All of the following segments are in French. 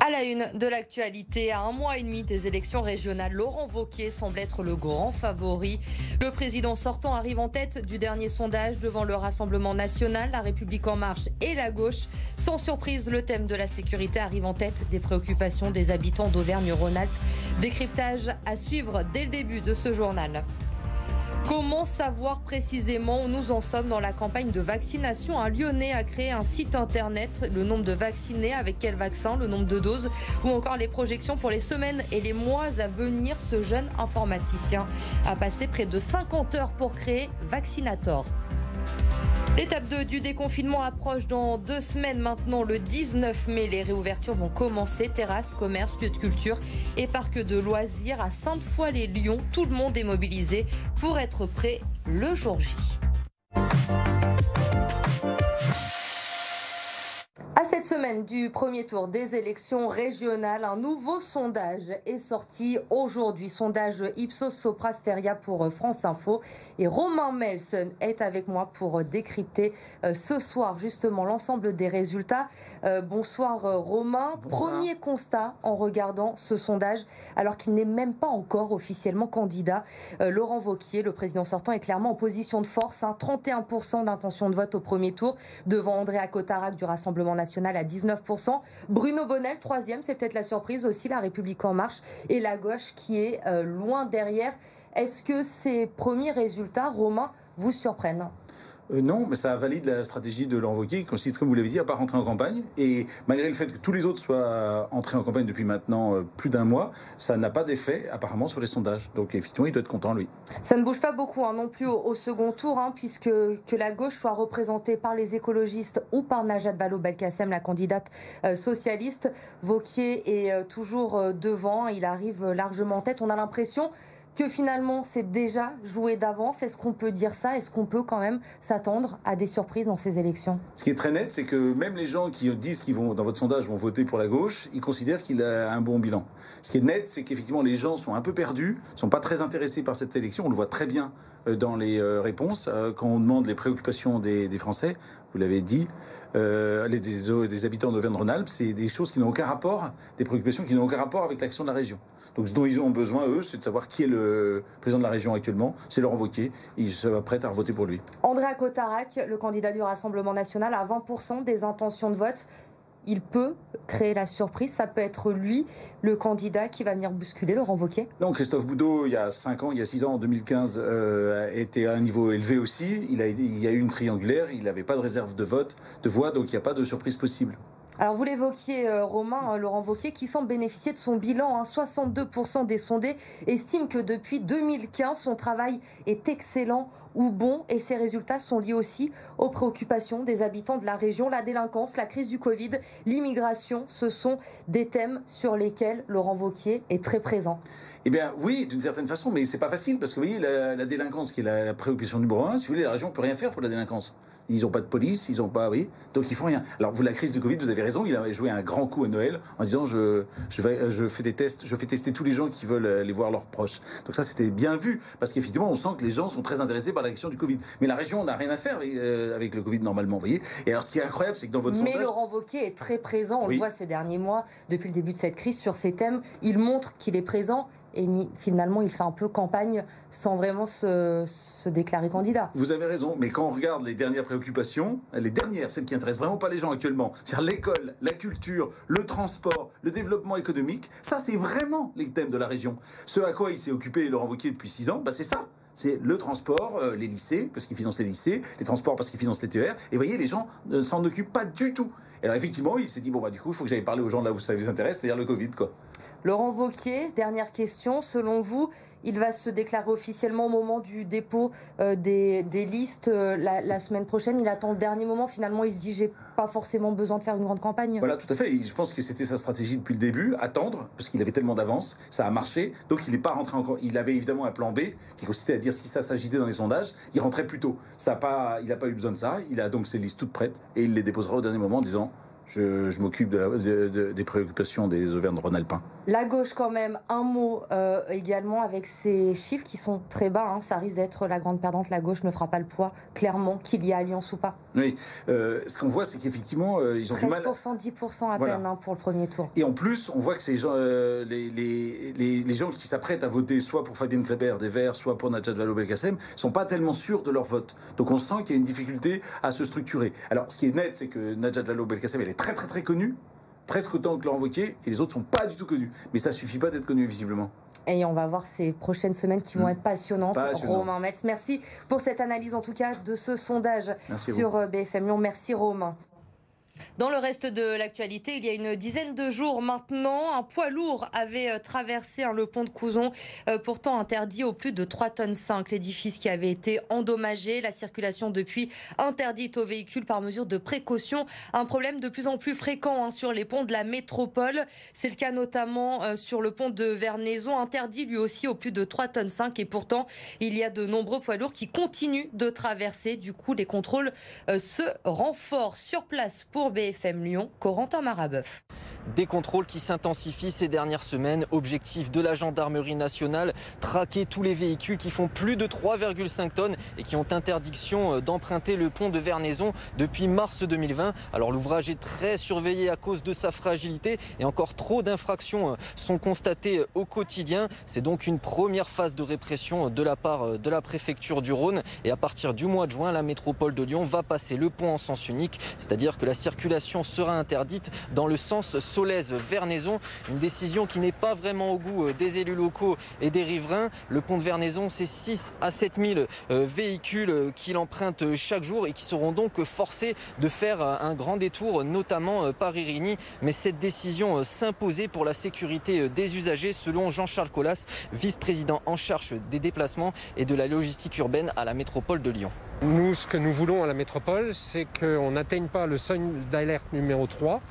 À la une de l'actualité, à un mois et demi des élections régionales, Laurent Wauquiez semble être le grand favori. Le président sortant arrive en tête du dernier sondage devant le Rassemblement national, La République en marche et la gauche. Sans surprise, le thème de la sécurité arrive en tête des préoccupations des habitants d'Auvergne-Rhône-Alpes. Décryptage à suivre dès le début de ce journal. Comment savoir précisément où nous en sommes dans la campagne de vaccination? Un Lyonnais a créé un site internet, le nombre de vaccinés, avec quel vaccin, le nombre de doses ou encore les projections pour les semaines et les mois à venir. Ce jeune informaticien a passé près de 50 heures pour créer Vaccinator. L'étape 2 du déconfinement approche dans 2 semaines maintenant. Le 19 mai, les réouvertures vont commencer. Terrasses, commerces, lieux de culture et parcs de loisirs à Sainte-Foy-les-Lyons. Tout le monde est mobilisé pour être prêt le jour J. À cette semaine du premier tour des élections régionales, un nouveau sondage est sorti aujourd'hui. Sondage Ipsos Sopra Steria pour France Info. Et Romain Melson est avec moi pour décrypter ce soir justement l'ensemble des résultats. Bonsoir Romain. Bonsoir. Premier constat en regardant ce sondage, alors qu'il n'est même pas encore officiellement candidat. Laurent Wauquiez, le président sortant, est clairement en position de force. 31% d'intention de vote au premier tour devant Andréa Cotarac du Rassemblement national à 19%. Bruno Bonnell, troisième, c'est peut-être la surprise aussi, La République en marche et la gauche qui est loin derrière. Est-ce que ces premiers résultats, Romain, vous surprennent ? Non, mais ça valide la stratégie de Laurent Wauquiez qui consiste, comme vous l'avez dit, à ne pas rentrer en campagne. Et malgré le fait que tous les autres soient entrés en campagne depuis maintenant plus d'un mois, ça n'a pas d'effet apparemment sur les sondages. Donc effectivement, il doit être content, lui. Ça ne bouge pas beaucoup non plus au second tour, puisque que la gauche soit représentée par les écologistes ou par Najat Vallaud-Belkacem, la candidate socialiste. Wauquiez est toujours devant, il arrive largement en tête. On a l'impression que finalement c'est déjà joué d'avance. Est-ce qu'on peut dire ça? Est-ce qu'on peut quand même s'attendre à des surprises dans ces élections? Ce qui est très net, c'est que même les gens qui disent qu'ils vont, dans votre sondage, vont voter pour la gauche, ils considèrent qu'il a un bon bilan. Ce qui est net, c'est qu'effectivement les gens sont un peu perdus, sont pas très intéressés par cette élection. On le voit très bien dans les réponses. Quand on demande les préoccupations des Français, vous l'avez dit, des habitants d'Auvergne-Rhône-Alpes, c'est des choses qui n'ont aucun rapport, des préoccupations qui n'ont aucun rapport avec l'action de la région. Donc ce dont ils ont besoin, eux, c'est de savoir qui est le président de la région actuellement. C'est Laurent Wauquiez. Ils sont prêts à voter pour lui. Andréa Cotarac, le candidat du Rassemblement national, à 20% des intentions de vote. Il peut créer la surprise. Ça peut être lui, le candidat qui va venir bousculer Laurent Wauquiez. Non, Christophe Boudot, il y a 5 ans, il y a 6 ans, en 2015, était à un niveau élevé aussi. Il y a eu une triangulaire. Il n'avait pas de réserve de vote, de voix, donc il n'y a pas de surprise possible. Alors vous l'évoquiez, Romain, Laurent Wauquiez, qui semble bénéficier de son bilan. 62% des sondés estiment que depuis 2015, son travail est excellent ou bon. Et ces résultats sont liés aussi aux préoccupations des habitants de la région. La délinquance, la crise du Covid, l'immigration, ce sont des thèmes sur lesquels Laurent Wauquiez est très présent. Eh bien oui, d'une certaine façon, mais c'est pas facile parce que vous voyez, la délinquance qui est la préoccupation numéro 1, si vous voulez, la région ne peut rien faire pour la délinquance. Ils n'ont pas de police, ils n'ont pas, oui, donc ils font rien. Alors vous, la crise du Covid, vous avez raison, il a joué un grand coup à Noël en disant je fais des tests, je fais tester tous les gens qui veulent aller voir leurs proches. Donc ça c'était bien vu parce qu'effectivement on sent que les gens sont très intéressés par la question du Covid. Mais la région n'a rien à faire avec le Covid normalement, vous voyez. Et alors ce qui est incroyable, c'est que dans votre sondage... Mais Laurent Wauquiez est très présent, on le voit ces derniers mois, depuis le début de cette crise, sur ces thèmes. Il montre qu'il est présent. Et finalement, il fait un peu campagne sans vraiment se déclarer candidat. Vous avez raison, mais quand on regarde les dernières préoccupations, celles qui intéressent vraiment pas les gens actuellement, c'est-à-dire l'école, la culture, le transport, le développement économique, ça c'est vraiment les thèmes de la région. Ce à quoi il s'est occupé Laurent Wauquiez depuis 6 ans, c'est ça. C'est le transport, les lycées, parce qu'ils financent les lycées, les transports parce qu'ils financent les TER. Et vous voyez, les gens ne s'en occupent pas du tout. Et alors effectivement, il s'est dit, du coup, il faut que j'aille parler aux gens là où ça les intéresse, c'est-à-dire le Covid, quoi. Laurent Wauquiez, dernière question. Selon vous, il va se déclarer officiellement au moment du dépôt des listes la semaine prochaine. Il attend le dernier moment. Finalement, il se dit, j'ai pas forcément besoin de faire une grande campagne. Voilà, tout à fait. Et je pense que c'était sa stratégie depuis le début, attendre, parce qu'il avait tellement d'avance, ça a marché. Donc il n'est pas rentré encore. Il avait évidemment un plan B qui consistait à dire si ça s'agitait dans les sondages, il rentrait plus tôt. Il n'a pas eu besoin de ça. Il a donc ses listes toutes prêtes et il les déposera au dernier moment en disant je m'occupe des préoccupations des Auvergne-Rhône-Alpins. La gauche quand même, un mot également avec ces chiffres qui sont très bas. Ça risque d'être la grande perdante. La gauche ne fera pas le poids, clairement, qu'il y a alliance ou pas. Oui, ce qu'on voit, c'est qu'effectivement, ils ont du mal. 13%, 10% à peine pour le premier tour. Et en plus, on voit que ces gens, les gens qui s'apprêtent à voter soit pour Fabienne Kleber des Verts, soit pour Najat Vallaud-Belkacem, sont pas tellement sûrs de leur vote. Donc on sent qu'il y a une difficulté à se structurer. Alors, ce qui est net, c'est que Najat Vallaud-Belkacem, elle est très très très connue, presque autant que Laurent Wauquiez, et les autres sont pas du tout connus. Mais ça suffit pas d'être connu, visiblement. Et on va voir ces prochaines semaines qui vont être passionnantes. Romain Metz, merci pour cette analyse en tout cas de ce sondage sur BFM Lyon. Merci Romain. Dans le reste de l'actualité, il y a une dizaine de jours maintenant, un poids lourd avait traversé le pont de Couzon, pourtant interdit au plus de 3,5 tonnes. L'édifice qui avait été endommagé, la circulation depuis interdite aux véhicules par mesure de précaution. Un problème de plus en plus fréquent sur les ponts de la métropole. C'est le cas notamment sur le pont de Vernaison, interdit lui aussi au plus de 3,5 tonnes. Et pourtant, il y a de nombreux poids lourds qui continuent de traverser. Du coup, les contrôles se renforcent sur place pour BFM Lyon, Corentin Marabeuf. Des contrôles qui s'intensifient ces dernières semaines. Objectif de la gendarmerie nationale, traquer tous les véhicules qui font plus de 3,5 tonnes et qui ont interdiction d'emprunter le pont de Vernaison depuis mars 2020. Alors l'ouvrage est très surveillé à cause de sa fragilité et encore trop d'infractions sont constatées au quotidien. C'est donc une première phase de répression de la part de la préfecture du Rhône. Et à partir du mois de juin, la métropole de Lyon va passer le pont en sens unique, c'est-à-dire que la circulation sera interdite dans le sens Solèze-Vernaison. Une décision qui n'est pas vraiment au goût des élus locaux et des riverains. Le pont de Vernaison, c'est 6 à 7 000 véhicules qui l'empruntent chaque jour et qui seront donc forcés de faire un grand détour, notamment par Irigny. Mais cette décision s'imposait pour la sécurité des usagers, selon Jean-Charles Colas, vice-président en charge des déplacements et de la logistique urbaine à la métropole de Lyon. Nous, ce que nous voulons à la métropole, c'est qu'on n'atteigne pas le seuil d'alerte numéro 3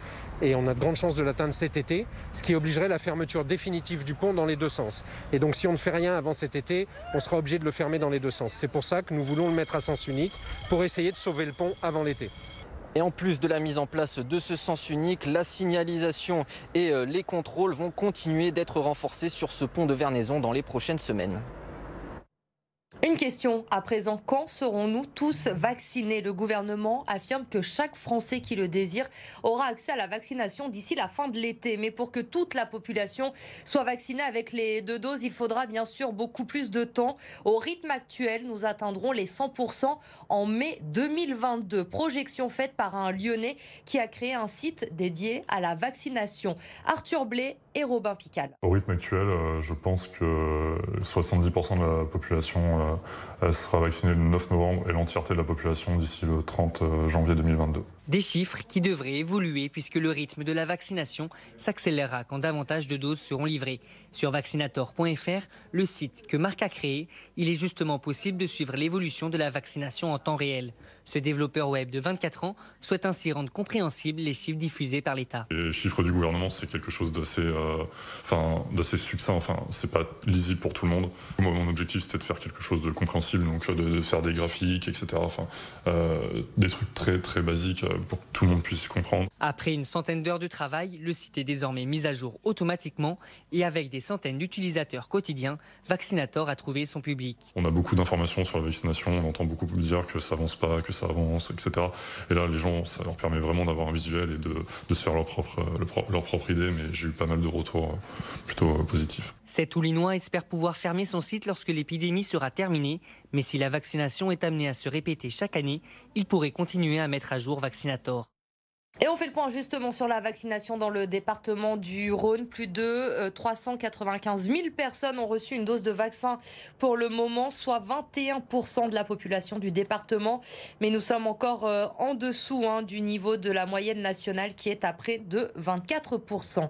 et on a de grandes chances de l'atteindre cet été, ce qui obligerait la fermeture définitive du pont dans les deux sens. Et donc si on ne fait rien avant cet été, on sera obligé de le fermer dans les deux sens. C'est pour ça que nous voulons le mettre à sens unique pour essayer de sauver le pont avant l'été. Et en plus de la mise en place de ce sens unique, la signalisation et les contrôles vont continuer d'être renforcés sur ce pont de Vernaison dans les prochaines semaines. Une question à présent, quand serons-nous tous vaccinés? Le gouvernement affirme que chaque Français qui le désire aura accès à la vaccination d'ici la fin de l'été. Mais pour que toute la population soit vaccinée avec les 2 doses, il faudra bien sûr beaucoup plus de temps. Au rythme actuel, nous atteindrons les 100% en mai 2022. Projection faite par un Lyonnais qui a créé un site dédié à la vaccination. Arthur Blé et Robin Pical. Au rythme actuel, je pense que 70% de la population sera vaccinée le 9 novembre et l'entièreté de la population d'ici le 30 janvier 2022. Des chiffres qui devraient évoluer puisque le rythme de la vaccination s'accélérera quand davantage de doses seront livrées. Sur vaccinator.fr, le site que Marc a créé, il est justement possible de suivre l'évolution de la vaccination en temps réel. Ce développeur web de 24 ans souhaite ainsi rendre compréhensibles les chiffres diffusés par l'État. Les chiffres du gouvernement, c'est quelque chose d'assez succinct, c'est pas lisible pour tout le monde. Moi, mon objectif, c'était de faire quelque chose de compréhensible, donc de faire des graphiques, etc. Des trucs très très basiques pour que tout le monde puisse comprendre. Après une centaine d'heures de travail, le site est désormais mis à jour automatiquement et avec des centaines d'utilisateurs quotidiens, Vaccinator a trouvé son public. On a beaucoup d'informations sur la vaccination, on entend beaucoup dire que ça avance pas, que ça avance, etc. Et là, les gens, ça leur permet vraiment d'avoir un visuel et de se faire leur propre idée, mais j'ai eu pas mal de retours plutôt positifs. Cet Oulinois espère pouvoir fermer son site lorsque l'épidémie sera terminée, mais si la vaccination est amenée à se répéter chaque année, il pourrait continuer à mettre à jour Vaccinator. Et on fait le point justement sur la vaccination dans le département du Rhône. Plus de 395 000 personnes ont reçu une dose de vaccin pour le moment, soit 21% de la population du département. Mais nous sommes encore en dessous du niveau de la moyenne nationale qui est à près de 24%.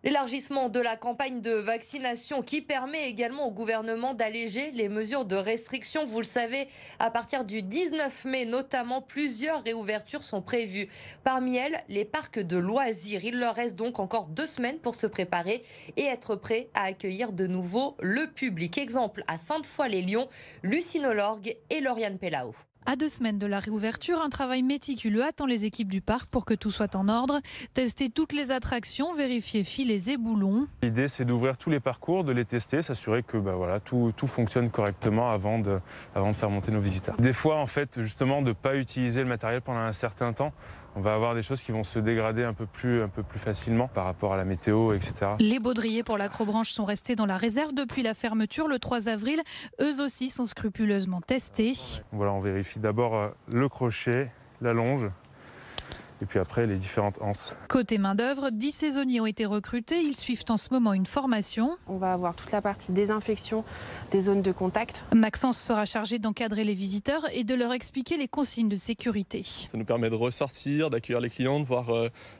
L'élargissement de la campagne de vaccination qui permet également au gouvernement d'alléger les mesures de restriction. Vous le savez, à partir du 19 mai notamment, plusieurs réouvertures sont prévues. Parmi elles, les parcs de loisirs. Il leur reste donc encore 2 semaines pour se préparer et être prêts à accueillir de nouveau le public. Exemple à Sainte-Foy-les-Lyons, Lucinolorgue et Lauriane Pellao. À 2 semaines de la réouverture, un travail méticuleux attend les équipes du parc pour que tout soit en ordre. Tester toutes les attractions, vérifier filets et boulons. L'idée, c'est d'ouvrir tous les parcours, de les tester, s'assurer que tout fonctionne correctement avant de faire monter nos visiteurs. Des fois, en fait, justement, de ne pas utiliser le matériel pendant un certain temps, on va avoir des choses qui vont se dégrader un peu plus facilement par rapport à la météo, etc. Les baudriers pour l'Acrobranche sont restés dans la réserve depuis la fermeture le 3 avril. Eux aussi sont scrupuleusement testés. Voilà, on vérifie d'abord le crochet, la longe, et puis après les différentes anses. Côté main-d'œuvre, 10 saisonniers ont été recrutés. Ils suivent en ce moment une formation. On va avoir toute la partie désinfection des zones de contact. Maxence sera chargé d'encadrer les visiteurs et de leur expliquer les consignes de sécurité. Ça nous permet de ressortir, d'accueillir les clients, de voir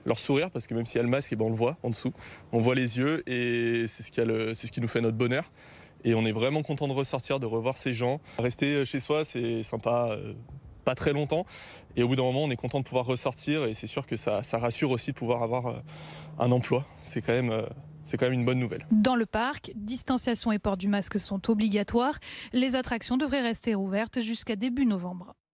leur sourire, parce que même s'il y a le masque, on le voit en dessous. On voit les yeux et c'est ce qui nous fait notre bonheur. Et on est vraiment content de ressortir, de revoir ces gens. Rester chez soi, c'est sympa. Pas très longtemps, et au bout d'un moment on est content de pouvoir ressortir, et c'est sûr que ça rassure aussi de pouvoir avoir un emploi. C'est quand même une bonne nouvelle. Dans le parc, distanciation et port du masque sont obligatoires. Les attractions devraient rester ouvertes jusqu'à début novembre.